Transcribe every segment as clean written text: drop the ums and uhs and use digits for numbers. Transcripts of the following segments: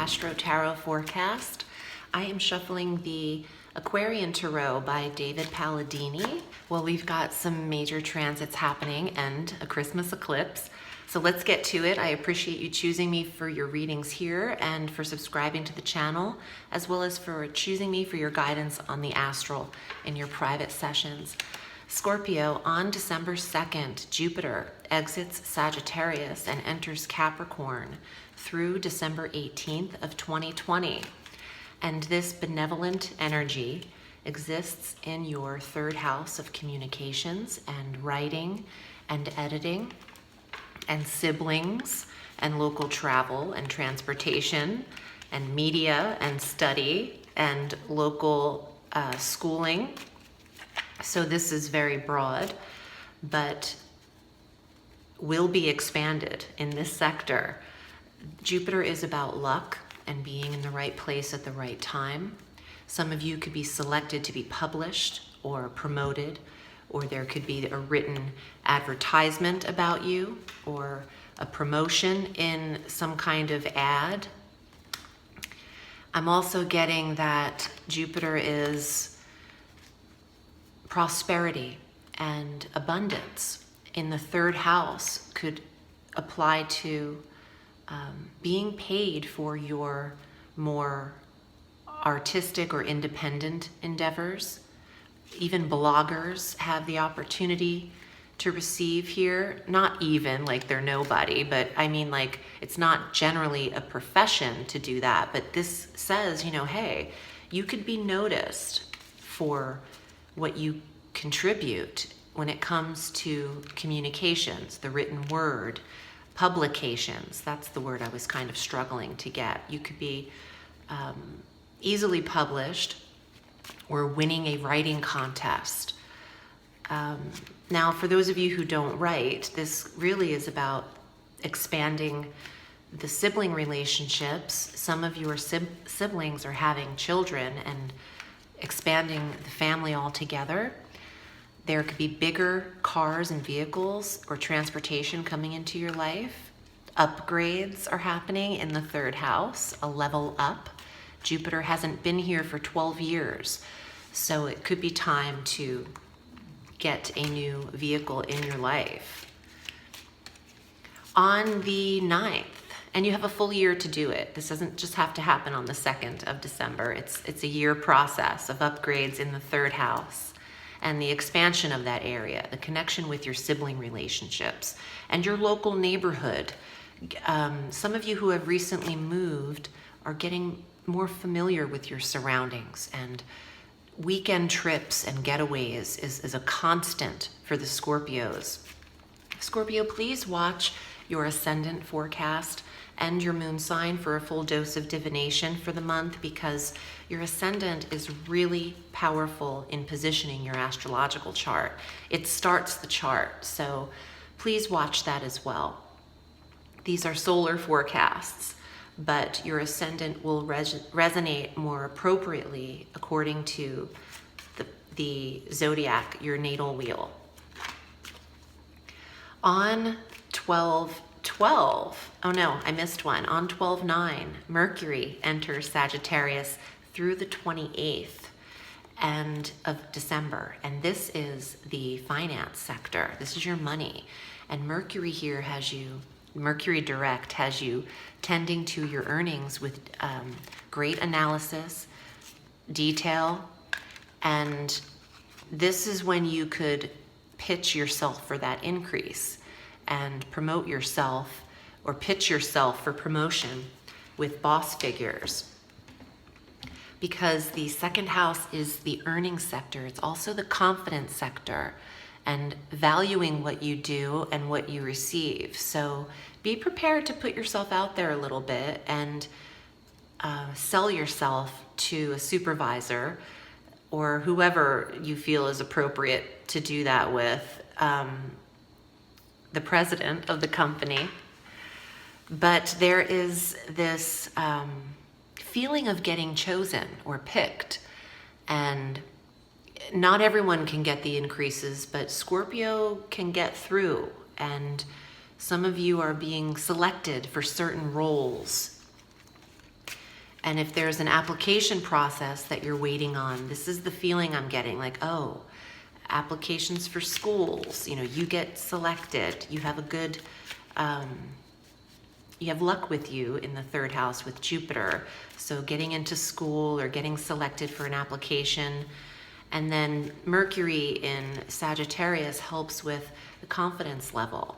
Astro Tarot forecast. I am shuffling the Aquarian Tarot by David Palladini. Well, we've got some major transits happening and a Christmas eclipse. So let's get to it. I appreciate you choosing me for your readings here and for subscribing to the channel, as well as for choosing me for your guidance on the astral in your private sessions. Scorpio, on December 2nd, Jupiter exits Sagittarius and enters Capricorn through December 18th of 2020. And this benevolent energy exists in your third house of communications and writing and editing and siblings and local travel and transportation and media and study and local schooling. So this is very broad, but will be expanded in this sector. Jupiter is about luck and being in the right place at the right time. Some of you could be selected to be published or promoted, or there could be a written advertisement about you or a promotion in some kind of ad. I'm also getting that Jupiter is prosperity and abundance in the third house could apply to being paid for your more artistic or independent endeavors. Even bloggers have the opportunity to receive here. Not even like they're nobody, but I mean, like, it's not generally a profession to do that, but this says, you know, hey, you could be noticed for what you contribute when it comes to communications, the written word, publications. That's the word I was kind of struggling to get. You could be easily published or winning a writing contest. Now, for those of you who don't write, this really is about expanding the sibling relationships. Some of your siblings are having children and expanding the family altogether. There could be bigger cars and vehicles or transportation coming into your life. Upgrades are happening in the third house, a level up. Jupiter hasn't been here for 12 years, so it could be time to get a new vehicle in your life. On the 9th, and you have a full year to do it. This doesn't just have to happen on the 2nd of December. It's a year process of upgrades in the third house and the expansion of that area, the connection with your sibling relationships and your local neighborhood. Some of you who have recently moved are getting more familiar with your surroundings, and weekend trips and getaways is a constant for the Scorpios. Scorpio, please watch your ascendant forecast and your moon sign for a full dose of divination for the month, because your ascendant is really powerful in positioning your astrological chart. It starts the chart, so please watch that as well. These are solar forecasts, but your ascendant will resonate more appropriately according to the zodiac, your natal wheel. On 12/12, oh no, I missed one. On 12/9, Mercury enters Sagittarius through the 28th of December. And this is the finance sector. This is your money. And Mercury here has you, Mercury direct has you tending to your earnings with great analysis, detail, and this is when you could pitch yourself for that increase and promote yourself or pitch yourself for promotion with boss figures. Because the second house is the earning sector, it's also the confidence sector and valuing what you do and what you receive. So be prepared to put yourself out there a little bit and sell yourself to a supervisor or whoever you feel is appropriate to do that with, the president of the company. But there is this feeling of getting chosen or picked, and not everyone can get the increases, but Scorpio can get through, and some of you are being selected for certain roles And if there's an application process that you're waiting on, this is the feeling I'm getting, like, oh, applications for schools, you get selected, you have a good, you have luck with you in the third house with Jupiter. So getting into school or getting selected for an application. And then Mercury in Sagittarius helps with the confidence level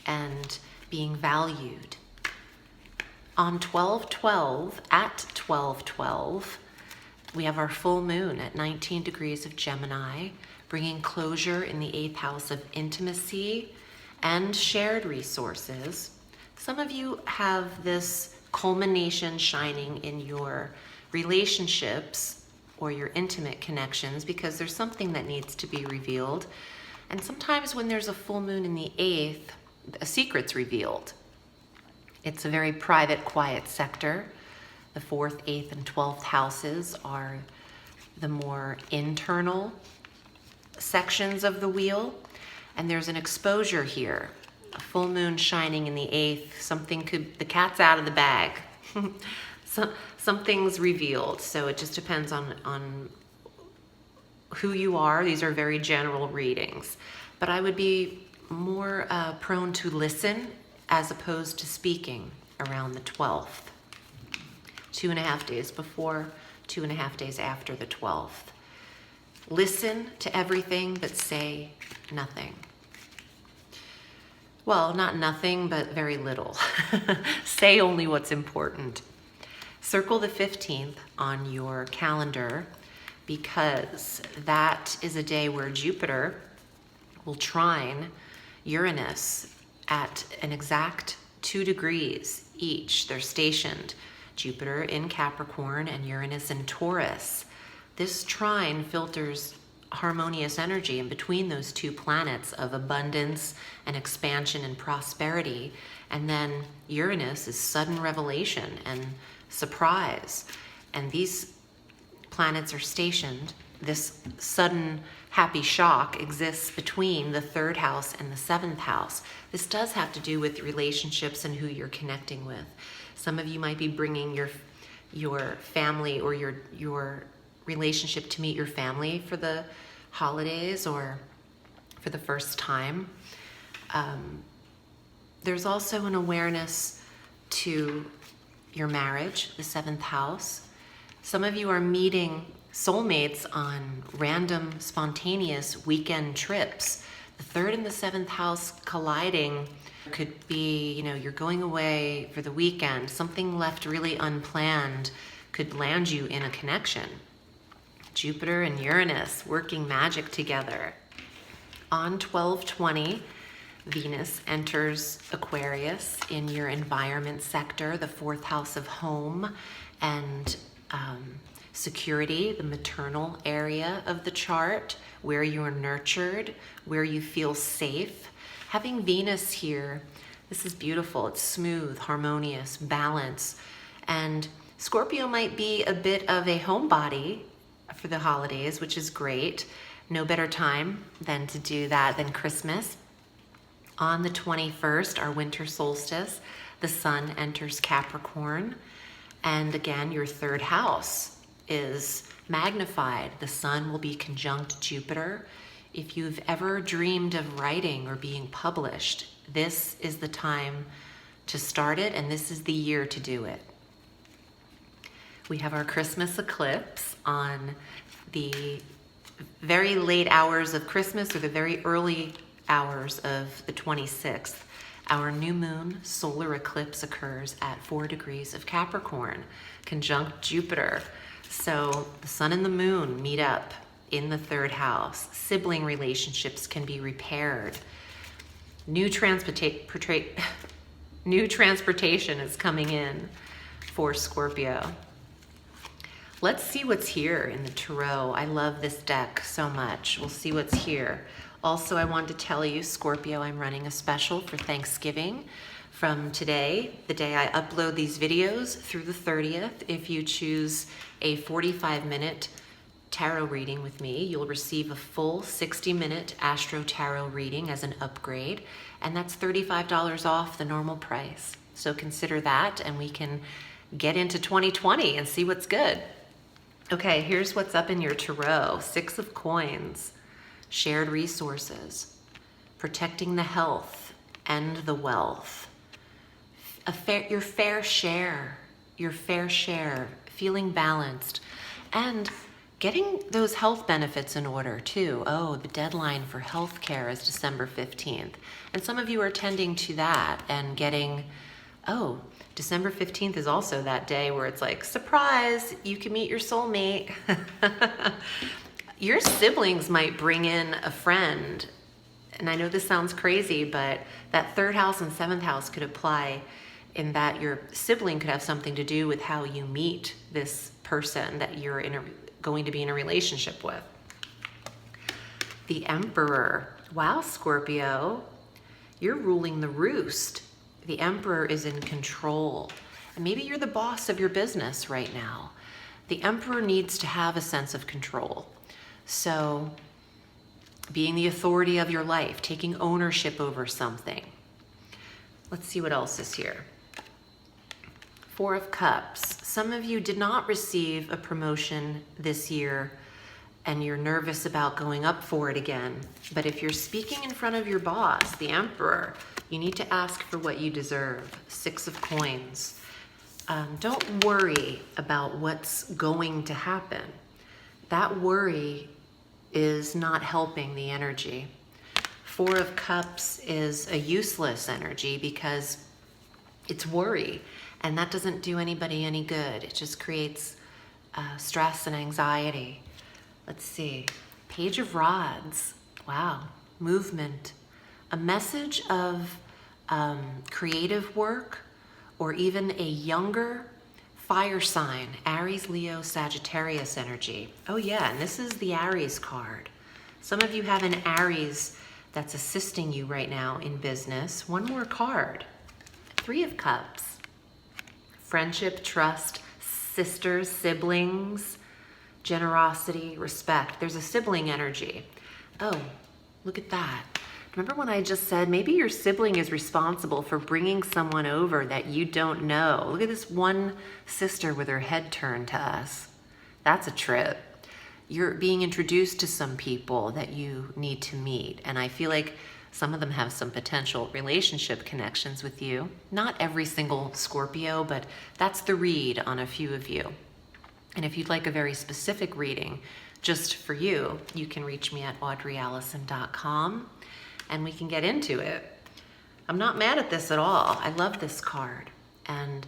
and being valued. On 12/12, at 12/12, we have our full moon at 19 degrees of Gemini, bringing closure in the 8th house of intimacy and shared resources. Some of you have this culmination shining in your relationships or your intimate connections because there's something that needs to be revealed. And sometimes when there's a full moon in the 8th, a secret's revealed. It's a very private, quiet sector. The 4th, 8th, and 12th houses are the more internal sections of the wheel. And there's an exposure here. A full moon shining in the 8th, the cat's out of the bag. Something's revealed. So it just depends on who you are. These are very general readings. But I would be more prone to listen as opposed to speaking around the 12th. 2.5 days before, 2.5 days after the 12th. Listen to everything, but say nothing. Well, not nothing, but very little. Say only what's important. Circle the 15th on your calendar because that is a day where Jupiter will trine Uranus at an exact 2 degrees each. They're stationed. Jupiter in Capricorn and Uranus in Taurus. This trine filters harmonious energy in between those two planets of abundance and expansion and prosperity. And then Uranus is sudden revelation and surprise. And these planets are stationed. This sudden happy shock exists between the 3rd house and the 7th house. This does have to do with relationships and who you're connecting with. Some of you might be bringing your family or your relationship to meet your family for the holidays or for the first time. There's also an awareness to your marriage, the 7th house. Some of you are meeting soulmates on random, spontaneous weekend trips. The 3rd and the 7th house colliding could be, you're going away for the weekend. Something left really unplanned could land you in a connection. Jupiter and Uranus working magic together. On 12/20, Venus enters Aquarius in your environment sector, the 4th house of home and security, the maternal area of the chart, where you're nurtured, where you feel safe. Having Venus here, this is beautiful. It's smooth, harmonious, balance. And Scorpio might be a bit of a homebody for the holidays, which is great. No better time than to do that than Christmas. On the 21st, our winter solstice, the sun enters Capricorn. And again, your 3rd house is magnified. The sun will be conjunct Jupiter. If you've ever dreamed of writing or being published, this is the time to start it, and this is the year to do it. We have our Christmas eclipse on the very late hours of Christmas or the very early hours of the 26th. Our new moon solar eclipse occurs at 4 degrees of Capricorn, conjunct Jupiter. So the sun and the moon meet up in the 3rd house. Sibling relationships can be repaired. New transportation is coming in for Scorpio. Let's see what's here in the tarot. I love this deck so much. We'll see what's here. Also, I wanted to tell you, Scorpio, I'm running a special for Thanksgiving from today, the day I upload these videos, through the 30th. If you choose a 45-minute tarot reading with me, you'll receive a full 60-minute Astro tarot reading as an upgrade, and that's $35 off the normal price. So consider that, and we can get into 2020 and see what's good. Okay, here's what's up in your tarot. 6 of Coins, shared resources, protecting the health and the wealth, your fair share, feeling balanced, and getting those health benefits in order too. Oh, the deadline for healthcare is December 15th. And some of you are tending to that and getting, oh, December 15th is also that day where it's like, surprise, you can meet your soulmate. Your siblings might bring in a friend. And I know this sounds crazy, but that 3rd house and 7th house could apply in that your sibling could have something to do with how you meet this person that you're going to be in a relationship with. The Emperor. Wow, Scorpio, you're ruling the roost. The Emperor is in control. And maybe you're the boss of your business right now. The Emperor needs to have a sense of control. So being the authority of your life, taking ownership over something. Let's see what else is here. 4 of Cups. Some of you did not receive a promotion this year and you're nervous about going up for it again. But if you're speaking in front of your boss, the Emperor, you need to ask for what you deserve. 6 of Coins. Don't worry about what's going to happen. That worry is not helping the energy. 4 of Cups is a useless energy because it's worry, and that doesn't do anybody any good. It just creates stress and anxiety. Let's see. Page of Rods. Wow. Movement. A message of creative work, or even a younger fire sign, Aries, Leo, Sagittarius energy. Oh yeah, and this is the Aries card. Some of you have an Aries that's assisting you right now in business. One more card. 3 of Cups. Friendship, trust, sisters, siblings, generosity, respect. There's a sibling energy. Oh, look at that. Remember when I just said maybe your sibling is responsible for bringing someone over that you don't know? Look at this one sister with her head turned to us. That's a trip. You're being introduced to some people that you need to meet. And I feel like some of them have some potential relationship connections with you. Not every single Scorpio, but that's the read on a few of you. And if you'd like a very specific reading just for you, you can reach me at audreyalison.com. and we can get into it. I'm not mad at this at all. I love this card. And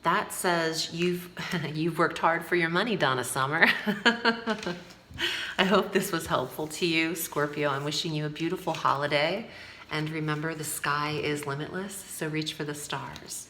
that says you've worked hard for your money, Donna Summer. I hope this was helpful to you, Scorpio. I'm wishing you a beautiful holiday. And remember, the sky is limitless, so reach for the stars.